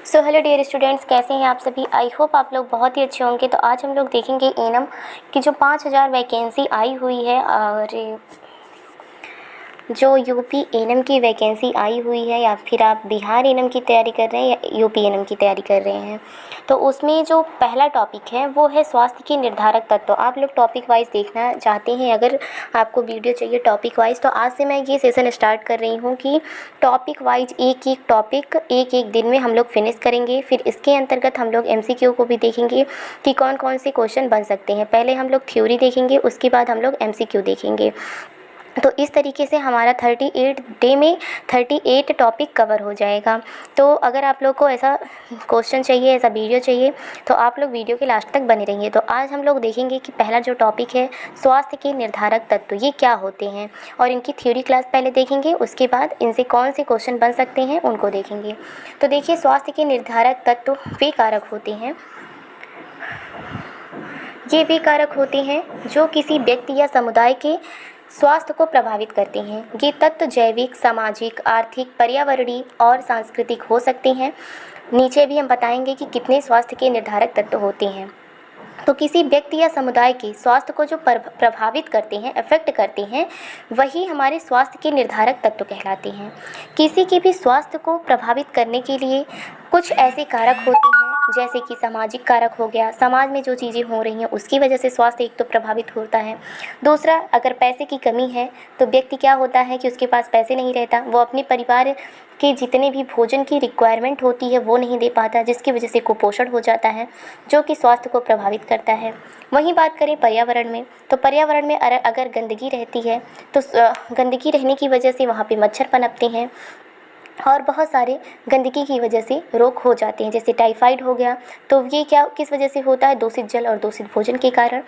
So hello dear students, कैसे हैं आप सभी। आई होप आप लोग बहुत ही अच्छे होंगे। तो आज हम लोग देखेंगे एनम की जो 5000 वैकेंसी आई हुई है और जो यूपी एनम की वैकेंसी आई हुई है, या फिर आप बिहार एनम की तैयारी कर रहे हैं या यूपी एनम की तैयारी कर रहे हैं, तो उसमें जो पहला टॉपिक है वो है स्वास्थ्य के निर्धारक तत्व। आप लोग टॉपिक वाइज देखना चाहते हैं, अगर आपको वीडियो चाहिए टॉपिक वाइज, तो आज से मैं ये सेशन स्टार्ट कर रही हूँ कि टॉपिक वाइज एक एक टॉपिक एक एक दिन में हम लोग फिनिश करेंगे। फिर इसके अंतर्गत हम लोग एमसीक्यू को भी देखेंगे कि कौन कौन से क्वेश्चन बन सकते हैं। पहले हम लोग थ्योरी देखेंगे, उसके बाद हम लोग एमसीक्यू देखेंगे। तो इस तरीके से हमारा 38 डे में 38 टॉपिक कवर हो जाएगा। तो अगर आप लोग को ऐसा क्वेश्चन चाहिए, ऐसा वीडियो चाहिए, तो आप लोग वीडियो के लास्ट तक बने रहिए। तो आज हम लोग देखेंगे कि पहला जो टॉपिक है स्वास्थ्य के निर्धारक तत्व, ये क्या होते हैं, और इनकी थ्योरी क्लास पहले देखेंगे, उसके बाद इनसे कौन से क्वेश्चन बन सकते हैं उनको देखेंगे। तो देखिए, स्वास्थ्य के निर्धारक तत्व वे कारक होते हैं, ये वे कारक होते हैं जो किसी व्यक्ति या समुदाय के स्वास्थ्य को प्रभावित करते हैं। ये तत्व जैविक, सामाजिक, आर्थिक, पर्यावरणीय और सांस्कृतिक हो सकते हैं। नीचे भी हम बताएंगे कि कितने स्वास्थ्य के निर्धारक तत्व होते हैं। तो किसी व्यक्ति या समुदाय के स्वास्थ्य को जो प्रभावित करते हैं, अफेक्ट करते हैं, वही हमारे स्वास्थ्य के निर्धारक तत्व कहलाते हैं। किसी के भी स्वास्थ्य को प्रभावित करने के लिए कुछ ऐसे कारक होते हैं, जैसे कि सामाजिक कारक हो गया, समाज में जो चीज़ें हो रही हैं उसकी वजह से स्वास्थ्य एक तो प्रभावित होता है। दूसरा, अगर पैसे की कमी है तो व्यक्ति क्या होता है कि उसके पास पैसे नहीं रहता, वो अपने परिवार के जितने भी भोजन की रिक्वायरमेंट होती है वो नहीं दे पाता, जिसकी वजह से कुपोषण हो जाता है, जो कि स्वास्थ्य को प्रभावित करता है। वहीं बात करें पर्यावरण में, तो पर्यावरण में अगर गंदगी रहती है तो गंदगी रहने की वजह से वहाँ पे मच्छर पनपते हैं और बहुत सारे गंदगी की वजह से रोग हो जाते हैं, जैसे टाइफाइड हो गया। तो ये क्या किस वजह से होता है? दूषित जल और दूषित भोजन के कारण।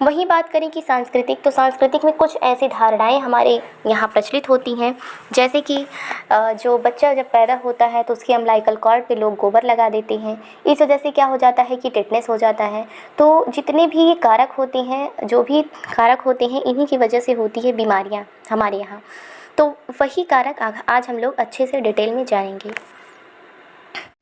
वहीं बात करें कि सांस्कृतिक, तो सांस्कृतिक में कुछ ऐसी धारणाएं हमारे यहाँ प्रचलित होती हैं, जैसे कि जो बच्चा जब पैदा होता है तो उसके अम्लाइकल कॉर्ड पे लोग गोबर लगा देते हैं। इस वजह से क्या हो जाता है कि टेटनेस हो जाता है। तो जितने भी ये कारक होते हैं, जो भी कारक होते हैं, इन्हीं की वजह से होती है बीमारियाँ हमारे यहाँ। तो वही कारक आज हम लोग अच्छे से डिटेल में जानेंगे।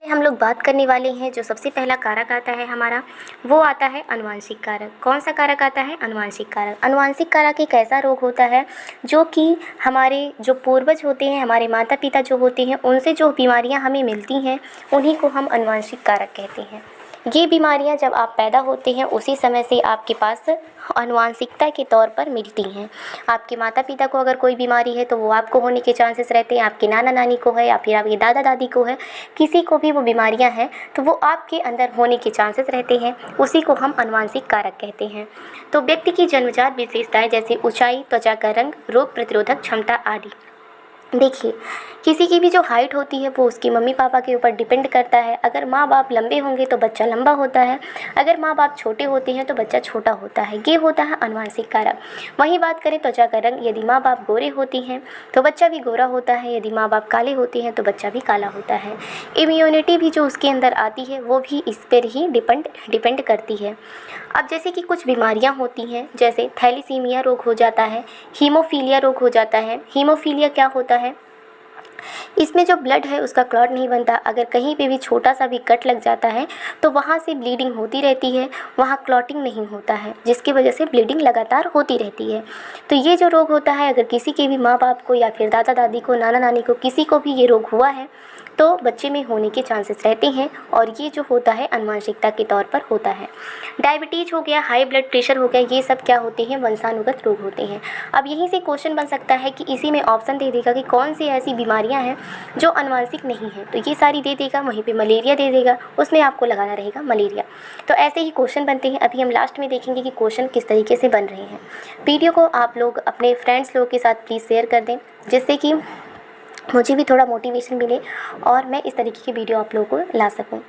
हम लोग बात करने वाले हैं, जो सबसे पहला कारक आता है हमारा, वो आता है अनुवांशिक कारक। कौन सा कारक आता है? अनुवांशिक कारक। अनुवांशिक कारक एक ऐसा रोग होता है जो कि हमारे जो पूर्वज होते हैं, हमारे माता पिता जो होते हैं, उनसे जो बीमारियां हमें मिलती हैं उन्हीं को हम अनुवांशिक कारक कहते हैं। ये बीमारियां जब आप पैदा होते हैं उसी समय से आपके पास आनुवांशिकता के तौर पर मिलती हैं। आपके माता पिता को अगर कोई बीमारी है तो वो आपको होने के चांसेस रहते हैं, आपके नाना नानी को है या फिर आपके दादा दादी को है, किसी को भी वो बीमारियां हैं तो वो आपके अंदर होने के चांसेस रहते हैं, उसी को हम आनुवांशिक कारक कहते हैं। तो व्यक्ति की जन्मजात विशेषताएं जैसे ऊंचाई, त्वचा का रंग, रोग प्रतिरोधक क्षमता आदि। देखिए, किसी की भी जो हाइट होती है वो उसकी मम्मी पापा के ऊपर डिपेंड करता है। अगर माँ बाप लंबे होंगे तो बच्चा लंबा होता है, अगर माँ बाप छोटे होते हैं तो बच्चा छोटा होता है। ये होता है अनुवांशिक कारक। वहीं बात करें त्वचा का रंग, यदि माँ बाप गोरे होती हैं तो बच्चा भी गोरा होता है, यदि माँ बाप काले होते हैं तो बच्चा भी काला होता है। इम्यूनिटी भी जो उसके अंदर आती है वो भी इस पर ही डिपेंड करती है। अब जैसे कि कुछ बीमारियां होती हैं, जैसे थैलीसीमिया रोग हो जाता है, हीमोफीलिया रोग हो जाता है। हीमोफीलिया क्या होता है? इसमें जो ब्लड है उसका क्लॉट नहीं बनता। अगर कहीं पे भी छोटा सा भी कट लग जाता है तो वहाँ से ब्लीडिंग होती रहती है, वहाँ क्लॉटिंग नहीं होता है, जिसकी वजह से ब्लीडिंग लगातार होती रहती है। तो ये जो रोग होता है, अगर किसी के भी माँ बाप को या फिर दादा दादी को, नाना नानी को, किसी को भी ये रोग हुआ है तो बच्चे में होने के चांसेस रहते हैं, और ये जो होता है आनुवंशिकता के तौर पर होता है। डायबिटीज़ हो गया, हाई ब्लड प्रेशर हो गया, ये सब क्या होते हैं? वंशानुगत रोग होते हैं। अब यहीं से क्वेश्चन बन सकता है कि इसी में ऑप्शन दे देगा कि कौन सी ऐसी बीमारियां हैं जो आनुवंशिक नहीं है, तो ये सारी दे देगा। वहीं पे मलेरिया दे देगा, उसमें आपको लगाना रहेगा मलेरिया। तो ऐसे ही क्वेश्चन बनते हैं। अभी हम लास्ट में देखेंगे कि क्वेश्चन किस तरीके से बन रहे हैं। वीडियो को आप लोग अपने फ्रेंड्स लोग के साथ प्लीज़ शेयर कर दें, जिससे कि मुझे भी थोड़ा मोटिवेशन मिले और मैं इस तरीके की वीडियो आप लोगों को ला सकूं।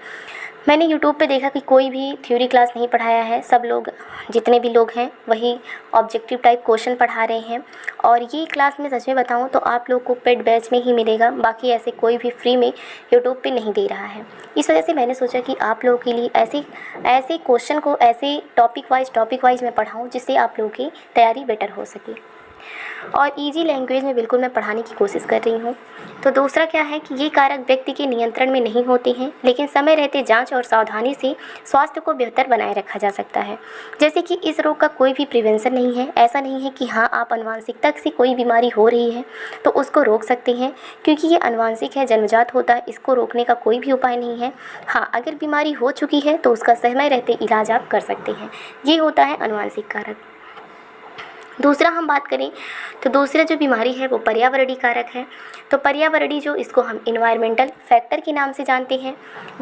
मैंने यूट्यूब पे देखा कि कोई भी थ्योरी क्लास नहीं पढ़ाया है, सब लोग, जितने भी लोग हैं, वही ऑब्जेक्टिव टाइप क्वेश्चन पढ़ा रहे हैं। और ये क्लास में सच में बताऊं तो आप लोग को पेड बैच में ही मिलेगा, बाकी ऐसे कोई भी फ्री में यूट्यूब पे नहीं दे रहा है। इस वजह से मैंने सोचा कि आप लोगों के लिए ऐसे क्वेश्चन को ऐसे टॉपिक वाइज मैं पढ़ाऊँ, जिससे आप लोगों की तैयारी बेटर हो सके। और ईजी लैंग्वेज में बिल्कुल मैं पढ़ाने की कोशिश कर रही हूँ। तो दूसरा क्या है कि ये कारक व्यक्ति के नियंत्रण में नहीं होते हैं, लेकिन समय रहते जांच और सावधानी से स्वास्थ्य को बेहतर बनाए रखा जा सकता है। जैसे कि इस रोग का कोई भी प्रिवेंशन नहीं है। ऐसा नहीं है कि हाँ, आप आनुवंशिकता से कोई बीमारी हो रही है तो उसको रोक सकते हैं, क्योंकि ये आनुवंशिक है, जन्मजात होता है, इसको रोकने का कोई भी उपाय नहीं है। हाँ, अगर बीमारी हो चुकी है तो उसका समय रहते इलाज आप कर सकते हैं। ये होता है आनुवंशिक कारक। दूसरा हम बात करें तो दूसरा जो बीमारी है वो पर्यावरणीय कारक है। तो पर्यावरणीय, जो इसको हम इन्वायरमेंटल फैक्टर के नाम से जानते हैं,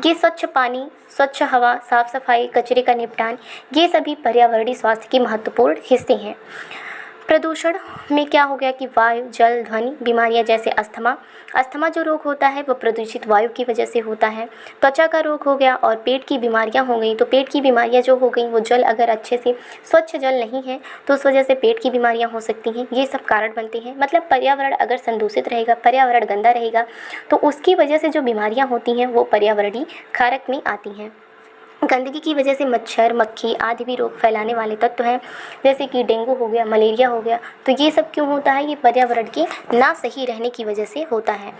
ये स्वच्छ पानी, स्वच्छ हवा, साफ सफाई, कचरे का निपटान, ये सभी पर्यावरणीय स्वास्थ्य के महत्वपूर्ण हिस्से हैं। प्रदूषण में क्या हो गया कि वायु, जल, ध्वनि बीमारियां जैसे अस्थमा जो रोग होता है वो प्रदूषित वायु की वजह से होता है। त्वचा का रोग हो गया और पेट की बीमारियां हो गई। तो पेट की बीमारियां जो हो गई वो जल अगर अच्छे से स्वच्छ जल नहीं है तो उस वजह से पेट की बीमारियां हो सकती हैं। ये सब कारण बनते हैं। मतलब पर्यावरण अगर संदूषित रहेगा, पर्यावरण गंदा रहेगा तो उसकी वजह से जो बीमारियाँ होती हैं वो पर्यावरणीय कारक में आती हैं। गंदगी की वजह से मच्छर, मक्खी आदि भी रोग फैलाने वाले तत्व हैं, जैसे कि डेंगू हो गया, मलेरिया हो गया। तो ये सब क्यों होता है? ये पर्यावरण के ना सही रहने की वजह से होता है।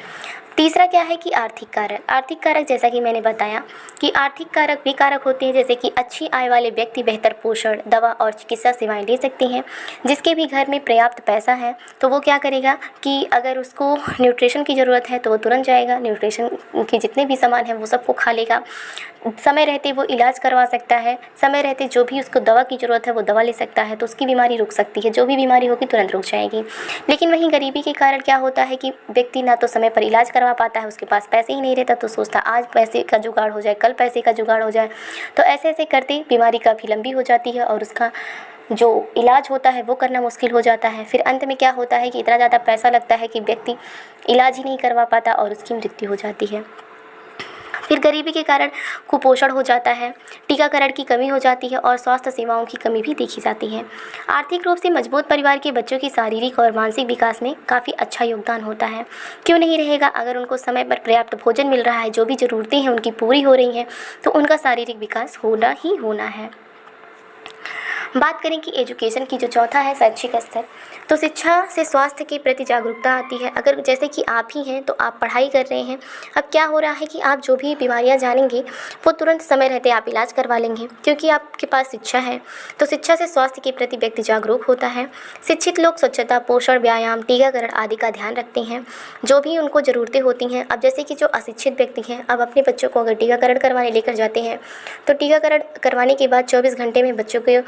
तीसरा क्या है कि आर्थिक कारक। आर्थिक कारक, जैसा कि मैंने बताया कि आर्थिक कारक भी कारक होते हैं, जैसे कि अच्छी आय वाले व्यक्ति बेहतर पोषण, दवा और चिकित्सा सेवाएं ले सकते हैं। जिसके भी घर में पर्याप्त पैसा है तो वो क्या करेगा कि अगर उसको न्यूट्रिशन की ज़रूरत है तो वो तुरंत जाएगा, न्यूट्रिशन के जितने भी सामान हैं वो सबको खा लेगा। समय रहते वो इलाज करवा सकता है, समय रहते जो भी उसको दवा की ज़रूरत है वो दवा ले सकता है, तो उसकी बीमारी रुक सकती है। जो भी बीमारी होगी तुरंत रुक जाएगी। लेकिन वहीं गरीबी के कारण क्या होता है कि व्यक्ति ना तो समय पर इलाज करवा पाता है, उसके पास पैसे ही नहीं रहता, तो सोचता आज पैसे का जुगाड़ हो जाए, कल पैसे का जुगाड़ हो जाए। तो ऐसे ऐसे करते बीमारी काफ़ी लंबी हो जाती है और उसका जो इलाज होता है वो करना मुश्किल हो जाता है। फिर अंत में क्या होता है कि इतना ज़्यादा पैसा लगता है कि व्यक्ति इलाज ही नहीं करवा पाता और उसकी मृत्यु हो जाती है। फिर गरीबी के कारण कुपोषण हो जाता है, टीकाकरण की कमी हो जाती है और स्वास्थ्य सेवाओं की कमी भी देखी जाती है। आर्थिक रूप से मजबूत परिवार के बच्चों की शारीरिक और मानसिक विकास में काफ़ी अच्छा योगदान होता है। क्यों नहीं रहेगा? अगर उनको समय पर पर्याप्त भोजन मिल रहा है, जो भी ज़रूरतें हैं उनकी पूरी हो रही हैं, तो उनका शारीरिक विकास होना ही होना है। बात करें कि एजुकेशन की, जो चौथा है शैक्षिक स्तर, तो शिक्षा से स्वास्थ्य के प्रति जागरूकता आती है। अगर जैसे कि आप ही हैं तो आप पढ़ाई कर रहे हैं, अब क्या हो रहा है कि आप जो भी बीमारियां जानेंगे वो तुरंत समय रहते आप इलाज करवा लेंगे, क्योंकि आपके पास शिक्षा है। तो शिक्षा से स्वास्थ्य के प्रति व्यक्ति जागरूक होता है। शिक्षित लोग स्वच्छता, पोषण, व्यायाम, टीकाकरण आदि का ध्यान रखते हैं, जो भी उनको ज़रूरतें होती हैं। अब जैसे कि जो अशिक्षित व्यक्ति हैं, अब अपने बच्चों को अगर टीकाकरण करवाने लेकर जाते हैं तो टीकाकरण करवाने के बाद 24 घंटे में बच्चों को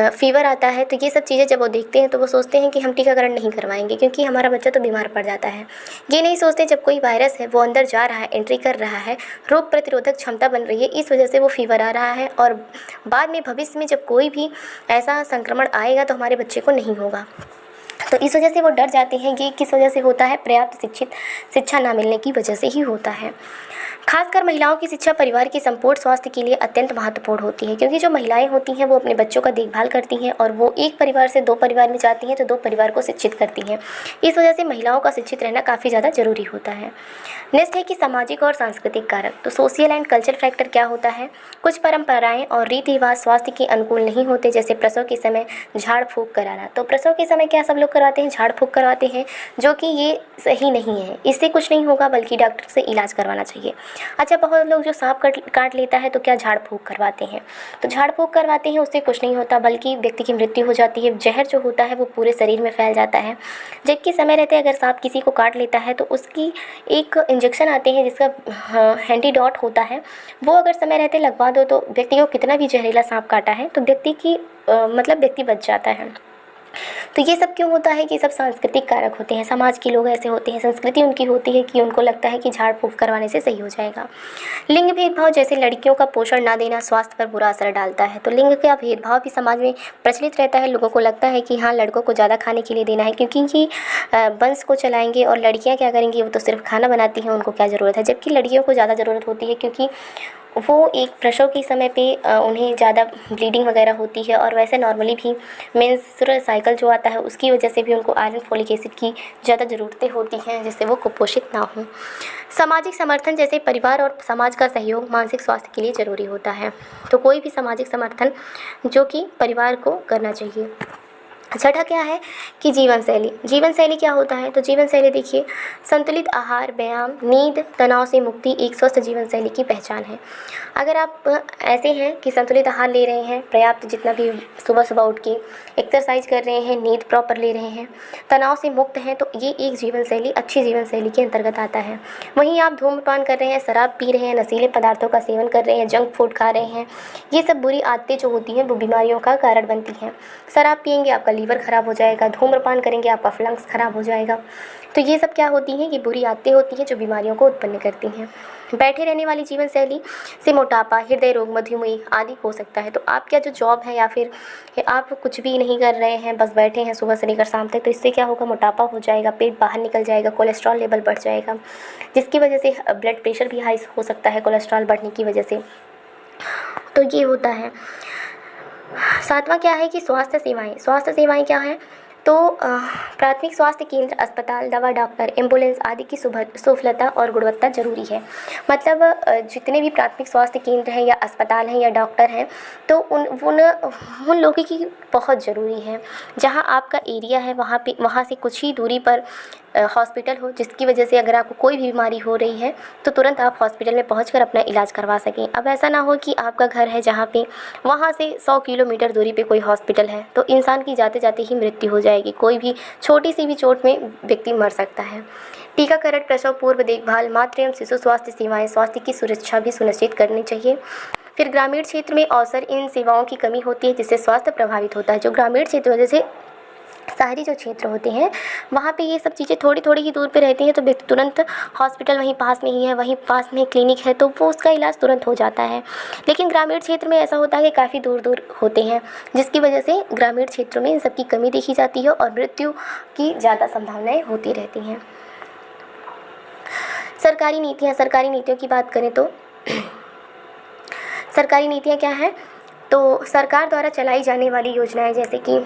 फीवर आता है, तो ये सब चीज़ें जब वो देखते हैं तो वो सोचते हैं कि हम टीकाकरण नहीं करवाएंगे क्योंकि हमारा बच्चा तो बीमार पड़ जाता है। ये नहीं सोचते जब कोई वायरस है वो अंदर जा रहा है, एंट्री कर रहा है, रोग प्रतिरोधक क्षमता बन रही है, इस वजह से वो फीवर आ रहा है और बाद में भविष्य में जब कोई भी ऐसा संक्रमण आएगा तो हमारे बच्चे को नहीं होगा। तो इस वजह से वो डर जाते हैं। ये किस वजह से होता है? पर्याप्त शिक्षा ना मिलने की वजह से ही होता है। खासकर महिलाओं की शिक्षा परिवार के संपूर्ण स्वास्थ्य के लिए अत्यंत महत्वपूर्ण होती है, क्योंकि जो महिलाएं होती हैं वो अपने बच्चों का देखभाल करती हैं और वो एक परिवार से 2 परिवार में जाती हैं तो 2 परिवार को शिक्षित करती हैं। इस वजह से महिलाओं का शिक्षित रहना काफ़ी ज़्यादा ज़रूरी होता है। नेक्स्ट है कि सामाजिक और सांस्कृतिक कारक। तो सोशल एंड कल्चर फैक्टर क्या होता है? कुछ परंपराएं और रीति रिवाज स्वास्थ्य के अनुकूल नहीं होते, जैसे प्रसव के समय झाड़ फूँक कराना। तो प्रसव के समय क्या सब लोग करवाते हैं? झाड़ फूँक करवाते हैं, जो कि ये सही नहीं है। इससे कुछ नहीं होगा, बल्कि डॉक्टर से इलाज करवाना चाहिए। अच्छा, बहुत लोग जो सांप काट लेता है तो क्या झाड़ फूँक करवाते हैं? तो झाड़ फूँक करवाते हैं, उससे कुछ नहीं होता, बल्कि व्यक्ति की मृत्यु हो जाती है। जहर जो होता है वो पूरे शरीर में फैल जाता है। जबकि समय रहते अगर सांप किसी को काट लेता है तो उसकी एक इंजेक्शन आते हैं जिसका एंटीडोट होता है, वो अगर समय रहते लगवा दो तो व्यक्ति को कितना भी जहरीला सांप काटा है तो व्यक्ति बच जाता है। तो ये सब क्यों होता है कि सब सांस्कृतिक कारक होते हैं। समाज के लोग ऐसे होते हैं, संस्कृति उनकी होती है कि उनको लगता है कि झाड़ फूँक करवाने से सही हो जाएगा। लिंग भेदभाव, जैसे लड़कियों का पोषण ना देना स्वास्थ्य पर बुरा असर डालता है। तो लिंग का भेदभाव भी समाज में प्रचलित रहता है। लोगों को लगता है कि हाँ, लड़कों को ज़्यादा खाने के लिए देना है क्योंकि ये वंश को चलाएंगे और लड़कियाँ क्या करेंगी, वो तो सिर्फ खाना बनाती हैं, उनको क्या ज़रूरत है। जबकि लड़कियों को ज़्यादा ज़रूरत होती है क्योंकि वो एक प्रसव के समय पे उन्हें ज़्यादा ब्लीडिंग वगैरह होती है और वैसे नॉर्मली भी मेंस्ट्रुअल साइकिल जो आता है उसकी वजह से भी उनको आयरन, फोलिक एसिड की ज़्यादा ज़रूरतें होती हैं, जिससे वो कुपोषित ना हों। सामाजिक समर्थन, जैसे परिवार और समाज का सहयोग मानसिक स्वास्थ्य के लिए ज़रूरी होता है। तो कोई भी सामाजिक समर्थन जो कि परिवार को करना चाहिए। छठा क्या है कि जीवन शैली। जीवन शैली क्या होता है? तो जीवन शैली देखिए, संतुलित आहार, व्यायाम, नींद, तनाव से मुक्ति एक स्वस्थ जीवन शैली की पहचान है। अगर आप ऐसे हैं कि संतुलित आहार ले रहे हैं, पर्याप्त जितना भी सुबह सुबह उठ के एक्सरसाइज कर रहे हैं, नींद प्रॉपर ले रहे हैं, तनाव से मुक्त हैं, तो ये एक जीवन शैली, अच्छी जीवन शैली के अंतर्गत आता है। वहीं आप धूम्रपान कर रहे हैं, शराब पी रहे हैं, नशीले पदार्थों का सेवन कर रहे हैं, जंक फूड खा रहे हैं, ये सब बुरी आदतें जो होती हैं वो बीमारियों का कारण बनती हैं। शराब पिएंगे आपका लीवर ख़राब हो जाएगा, धूम्रपान करेंगे आपका लंग्स ख़राब हो जाएगा। तो ये सब क्या होती हैं? ये बुरी आदतें होती हैं जो बीमारियों को उत्पन्न करती हैं। बैठे रहने वाली जीवन शैली से मोटापा, हृदय रोग, मधुमेह आदि हो सकता है। तो आप क्या जो जॉब है या फिर आप कुछ भी नहीं कर रहे हैं, बस बैठे हैं सुबह से लेकर शाम तक, तो इससे क्या होगा? मोटापा हो जाएगा, पेट बाहर निकल जाएगा, कोलेस्ट्रॉल लेवल बढ़ जाएगा, जिसकी वजह से ब्लड प्रेशर भी हाई हो सकता है कोलेस्ट्रॉल बढ़ने की वजह से। तो ये होता है। सातवां क्या है कि स्वास्थ्य सेवाएं। स्वास्थ्य सेवाएं क्या हैं? तो प्राथमिक स्वास्थ्य केंद्र, अस्पताल, दवा, डॉक्टर, एम्बुलेंस आदि की सुलभता और गुणवत्ता जरूरी है। मतलब जितने भी प्राथमिक स्वास्थ्य केंद्र हैं या अस्पताल हैं या डॉक्टर हैं, तो उन लोगों की बहुत ज़रूरी है। जहां आपका एरिया है वहाँ से कुछ ही दूरी पर हॉस्पिटल हो, जिसकी वजह से अगर आपको कोई भी बीमारी हो रही है तो तुरंत आप हॉस्पिटल में पहुंचकर अपना इलाज करवा सकें। अब ऐसा ना हो कि आपका घर है जहाँ पे वहाँ से 100 किलोमीटर दूरी पे कोई हॉस्पिटल है, तो इंसान की जाते जाते ही मृत्यु हो जाएगी। कोई भी छोटी सी भी चोट में व्यक्ति मर सकता है। टीकाकरण, प्रसव पूर्व देखभाल, मातृ एवं शिशु स्वास्थ्य सेवाएँ, स्वास्थ्य की सुरक्षा भी सुनिश्चित करनी चाहिए। फिर ग्रामीण क्षेत्र में अवसर, इन सेवाओं की कमी होती है जिससे स्वास्थ्य प्रभावित होता है। जो ग्रामीण क्षेत्र जैसे शहरी जो क्षेत्र होते हैं वहाँ पे ये सब चीज़ें थोड़ी थोड़ी ही दूर पे रहती हैं, तो व्यक्ति तुरंत हॉस्पिटल वहीं पास में ही है, वहीं पास में क्लिनिक है, तो वो उसका इलाज तुरंत हो जाता है। लेकिन ग्रामीण क्षेत्र में ऐसा होता है कि काफ़ी दूर दूर होते हैं, जिसकी वजह से ग्रामीण क्षेत्रों में इन सब की कमी देखी जाती है और मृत्यु की ज़्यादा संभावनाएँ होती रहती हैं। सरकारी नीतियाँ। सरकारी नीतियों की बात करें तो सरकारी नीतियाँ क्या हैं? तो सरकार द्वारा चलाई जाने वाली योजनाएं जैसे कि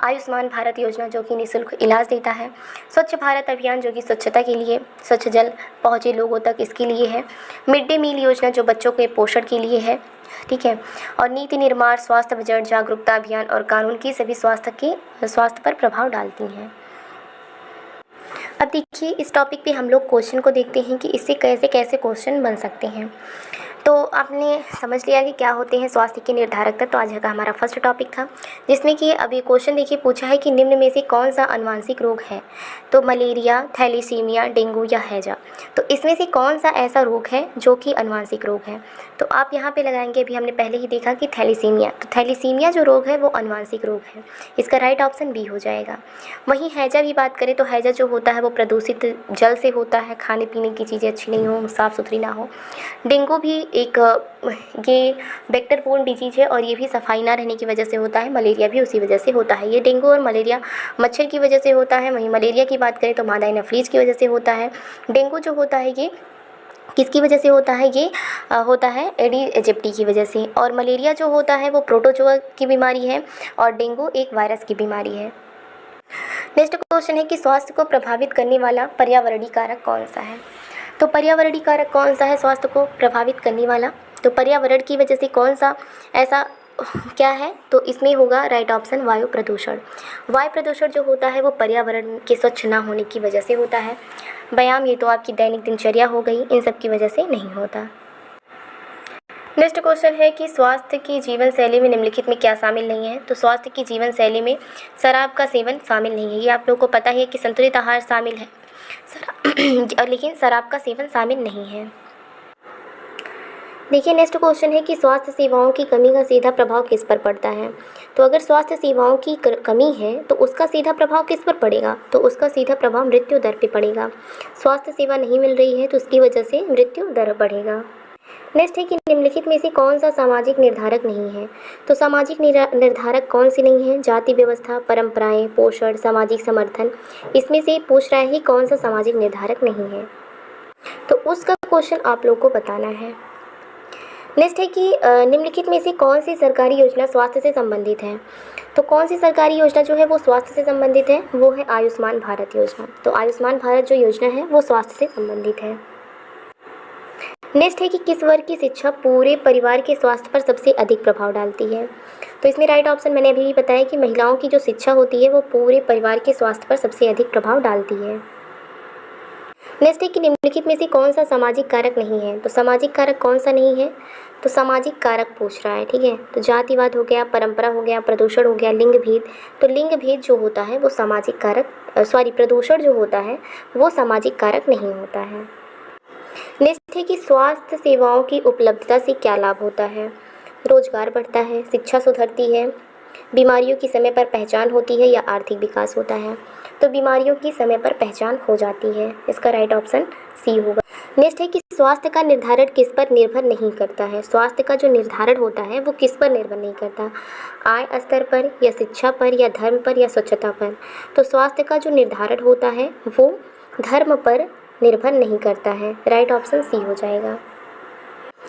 आयुष्मान भारत योजना जो कि निःशुल्क इलाज देता है, स्वच्छ भारत अभियान जो कि स्वच्छता के लिए, स्वच्छ जल पहुँचे लोगों तक इसके लिए है, मिड डे मील योजना जो बच्चों के पोषण के लिए है, ठीक है, और नीति निर्माण, स्वास्थ्य बजट, जागरूकता अभियान और कानून की सभी स्वास्थ्य पर प्रभाव डालती हैं। अब देखिए इस टॉपिक पे हम लोग क्वेश्चन को देखते हैं कि इससे कैसे कैसे क्वेश्चन बन सकते हैं। तो आपने समझ लिया कि क्या होते हैं स्वास्थ्य के निर्धारक तत्व। तो आज का हमारा फर्स्ट टॉपिक था, जिसमें कि अभी क्वेश्चन देखिए पूछा है कि निम्न में से कौन सा आनुवांशिक रोग है? तो मलेरिया, थैलीसीमिया, डेंगू या हैजा। तो इसमें से कौन सा ऐसा रोग है जो कि आनुवांशिक रोग है? तो आप यहाँ पे लगाएंगे, अभी हमने पहले ही देखा कि थैलीसीमिया। तो थैलीसीमिया जो रोग है वो आनुवांशिक रोग है, इसका राइट ऑप्शन बी हो जाएगा। वहीं हैजा की बात करें तो हैजा जो होता है वो प्रदूषित जल से होता है, खाने पीने की चीज़ें अच्छी नहीं हो, साफ़ सुथरी ना हो। डेंगू भी एक ये वेक्टरपूर्ण डिजीज़ है और ये भी सफाई ना रहने की वजह से होता है। मलेरिया भी उसी वजह से होता है। ये डेंगू और मलेरिया मच्छर की वजह से होता है। वहीं मलेरिया की बात करें तो मादा एनाफ्लीज की वजह से होता है। डेंगू जो होता है ये किसकी वजह से होता है? ये होता है एडिस एजिप्टी की वजह से। और मलेरिया जो होता है वो प्रोटोजोआ की बीमारी है और डेंगू एक वायरस की बीमारी है। नेक्स्ट क्वेश्चन है कि स्वास्थ्य को प्रभावित करने वाला पर्यावरणीय कारक कौन सा है? तो पर्यावरणीय कारक कौन सा है स्वास्थ्य को प्रभावित करने वाला? तो पर्यावरण की वजह से कौन सा ऐसा क्या है? तो इसमें होगा राइट ऑप्शन वायु प्रदूषण। वायु प्रदूषण जो होता है वो पर्यावरण के स्वच्छ ना होने की वजह से होता है। व्यायाम ये तो आपकी दैनिक दिनचर्या हो गई, इन सब की वजह से नहीं होता। नेक्स्ट क्वेश्चन है कि स्वास्थ्य की जीवन शैली में निम्नलिखित में क्या शामिल नहीं है? तो स्वास्थ्य की जीवन शैली में शराब का सेवन शामिल नहीं है। ये आप लोगों को पता है कि संतुलित आहार शामिल है लेकिन शराब का सेवन शामिल नहीं है। देखिए नेक्स्ट क्वेश्चन है कि स्वास्थ्य सेवाओं की कमी का सीधा प्रभाव किस पर पड़ता है? तो अगर स्वास्थ्य सेवाओं की कमी है तो उसका सीधा प्रभाव किस पर पड़ेगा? तो उसका सीधा प्रभाव मृत्यु दर पे पड़ेगा। स्वास्थ्य सेवा नहीं मिल रही है तो उसकी वजह से मृत्यु दर बढ़ेगा। नेक्स्ट है कि निम्नलिखित में से कौन सा सामाजिक निर्धारक नहीं है? तो सामाजिक निर्धारक कौन सी नहीं है? जाति व्यवस्था, परंपराएं, पोषण, सामाजिक समर्थन। इसमें से पूछ रहा है कि कौन सा सामाजिक निर्धारक नहीं है, तो उसका क्वेश्चन आप लोग को बताना है। नेक्स्ट है कि निम्नलिखित में से कौन सी सरकारी योजना स्वास्थ्य से संबंधित है? तो कौन सी सरकारी योजना जो है वो स्वास्थ्य से संबंधित है? वो है आयुष्मान भारत योजना। तो आयुष्मान भारत जो योजना है वो स्वास्थ्य से संबंधित है। नेक्स्ट है कि किस वर्ग की शिक्षा पूरे परिवार के स्वास्थ्य पर सबसे अधिक प्रभाव डालती है। तो इसमें राइट ऑप्शन मैंने अभी भी बताया कि महिलाओं की जो शिक्षा होती है वो पूरे परिवार के स्वास्थ्य पर सबसे अधिक प्रभाव डालती है। नेक्स्ट है कि निम्नलिखित में से कौन सा सामाजिक कारक नहीं है। तो सामाजिक कारक कौन सा नहीं है, तो सामाजिक कारक पूछ रहा है, ठीक है। तो जातिवाद हो गया, परंपरा हो गया, प्रदूषण हो गया, लिंग भेद। तो लिंग भेद जो होता है वो सामाजिक कारक प्रदूषण जो होता है वो सामाजिक कारक नहीं होता है। नेक्स्ट है कि स्वास्थ्य सेवाओं की उपलब्धता से क्या लाभ होता है। रोजगार बढ़ता है, शिक्षा सुधरती है, बीमारियों की समय पर पहचान होती है या आर्थिक विकास होता है। तो बीमारियों की समय पर पहचान हो जाती है, इसका राइट ऑप्शन सी होगा। नेक्स्ट है कि स्वास्थ्य का निर्धारण किस पर निर्भर नहीं करता है। स्वास्थ्य का जो निर्धारण होता है वो किस पर निर्भर नहीं करता, आय स्तर पर या शिक्षा पर या धर्म पर या स्वच्छता पर। तो स्वास्थ्य का जो निर्धारण होता है वो धर्म पर निर्भर नहीं करता है, राइट ऑप्शन सी हो जाएगा।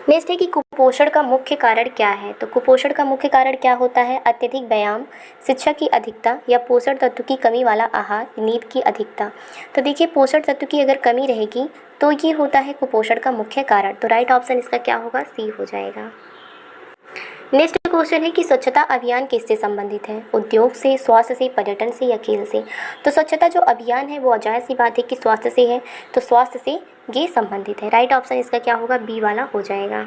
नेक्स्ट है कि कुपोषण का मुख्य कारण क्या है। तो कुपोषण का मुख्य कारण क्या होता है, अत्यधिक व्यायाम, शिक्षा की अधिकता या पोषण तत्व की कमी वाला आहार, नींद की अधिकता। तो देखिए पोषण तत्व की अगर कमी रहेगी तो ये होता है कुपोषण का मुख्य कारण। तो राइट ऑप्शन इसका क्या होगा, सी हो जाएगा। नेक्स्ट क्वेश्चन है कि स्वच्छता अभियान किससे संबंधित है। उद्योग से, स्वास्थ्य से, पर्यटन से या खेल से। तो स्वच्छता जो अभियान है वो जाहिर सी बात है कि स्वास्थ्य से है, तो स्वास्थ्य से ये संबंधित है। राइट ऑप्शन इसका क्या होगा, बी वाला हो जाएगा।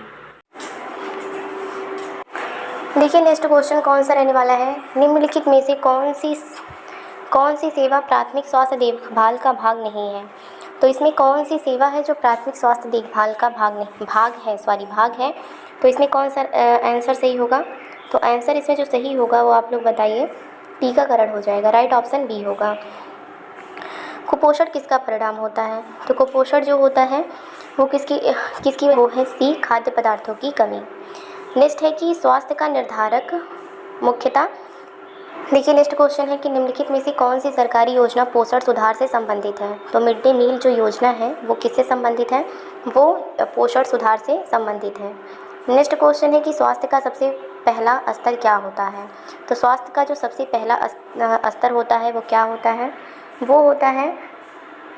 देखिए नेक्स्ट क्वेश्चन कौन सा रहने वाला है, निम्नलिखित में से कौन सी सेवा प्राथमिक स्वास्थ्य देखभाल का भाग नहीं है। तो इसमें कौन सी सेवा है जो प्राथमिक स्वास्थ्य देखभाल का भाग है। तो इसमें कौन सा आंसर सही होगा। तो आंसर इसमें जो सही होगा वो आप लोग बताइए, टीकाकरण हो जाएगा, राइट ऑप्शन बी होगा। कुपोषण किसका परिणाम होता है। तो कुपोषण जो होता है वो किसकी वो है, सी खाद्य पदार्थों की कमी। नेक्स्ट है कि स्वास्थ्य का निर्धारक मुख्यतः। देखिए नेक्स्ट क्वेश्चन है कि निम्नलिखित में से कौन सी सरकारी योजना पोषण सुधार से संबंधित है। तो मिड डे मील जो योजना है वो किससे संबंधित है, वो पोषण सुधार से संबंधित है। नेक्स्ट क्वेश्चन है कि स्वास्थ्य का सबसे पहला स्तर क्या होता है। तो स्वास्थ्य का जो सबसे पहला स्तर होता है वो क्या होता है, वो होता है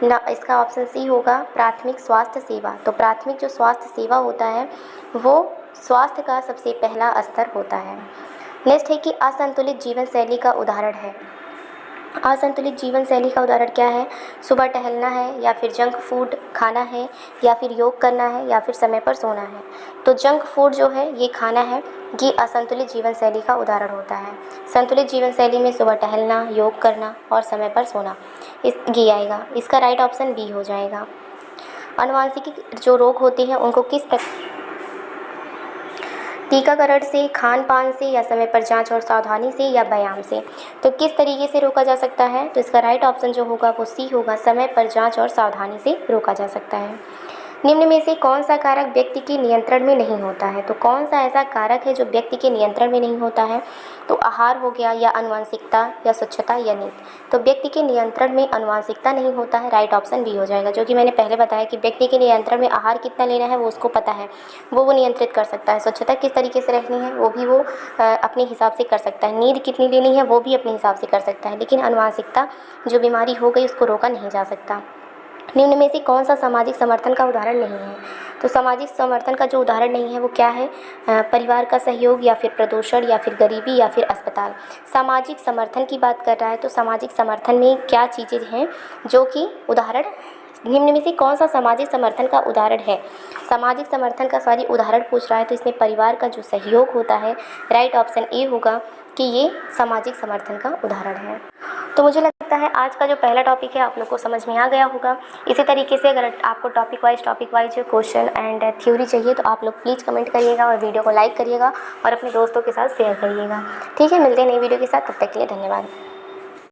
ना, इसका ऑप्शन सी होगा, प्राथमिक स्वास्थ्य सेवा। तो प्राथमिक जो स्वास्थ्य सेवा होता है वो स्वास्थ्य का सबसे पहला स्तर होता है। नेक्स्ट है कि असंतुलित जीवन शैली का उदाहरण है। असंतुलित जीवन शैली का उदाहरण क्या है, सुबह टहलना है या फिर जंक फूड खाना है या फिर योग करना है या फिर समय पर सोना है। तो जंक फूड जो है ये खाना है, ये असंतुलित जीवन शैली का उदाहरण होता है। संतुलित जीवन शैली में सुबह टहलना, योग करना और समय पर सोना ये आएगा, इसका राइट ऑप्शन बी हो जाएगा। आनुवंशिक जो रोग होते हैं उनको किस टीकाकरण से, खान पान से या समय पर जांच और सावधानी से या व्यायाम से। तो किस तरीके से रोका जा सकता है। तो इसका राइट ऑप्शन जो होगा वो सी होगा, समय पर जांच और सावधानी से रोका जा सकता है। निम्न में से कौन सा कारक व्यक्ति के नियंत्रण में नहीं होता है। तो कौन सा ऐसा कारक है जो व्यक्ति के नियंत्रण में नहीं होता है। तो आहार हो गया या आनुवंशिकता या स्वच्छता या नींद। तो व्यक्ति के नियंत्रण में आनुवंशिकता नहीं होता है, राइट ऑप्शन बी हो जाएगा। जो कि मैंने पहले बताया कि व्यक्ति के नियंत्रण में आहार कितना लेना है वो उसको पता है, वो नियंत्रित कर सकता है। स्वच्छता किस तरीके से रखनी है वो भी वो अपने हिसाब से कर सकता है। नींद कितनी लेनी है वो भी अपने हिसाब से कर सकता है। लेकिन आनुवंशिकता जो बीमारी हो गई उसको रोका नहीं जा सकता। निम्न में से कौन सा सामाजिक समर्थन का उदाहरण नहीं है। तो सामाजिक समर्थन का जो उदाहरण नहीं है वो क्या है, परिवार का सहयोग या फिर प्रदूषण या फिर गरीबी या फिर अस्पताल। सामाजिक समर्थन की बात कर रहा है, तो सामाजिक समर्थन में क्या चीज़ें हैं जो कि उदाहरण, निम्न में से कौन सा सामाजिक समर्थन का उदाहरण है। सामाजिक समर्थन का उदाहरण पूछ रहा है, तो इसमें परिवार का जो सहयोग होता है, राइट ऑप्शन ए होगा कि ये सामाजिक समर्थन का उदाहरण है। तो मुझे लगता है आज का जो पहला टॉपिक है आप लोग को समझ में आ गया होगा। इसी तरीके से अगर आपको topic wise question and theory चाहिए तो आप लोग प्लीज़ कमेंट करिएगा और वीडियो को लाइक करिएगा और अपने दोस्तों के साथ शेयर करिएगा। ठीक है, मिलते हैं नई वीडियो के साथ, तब तक के लिए धन्यवाद।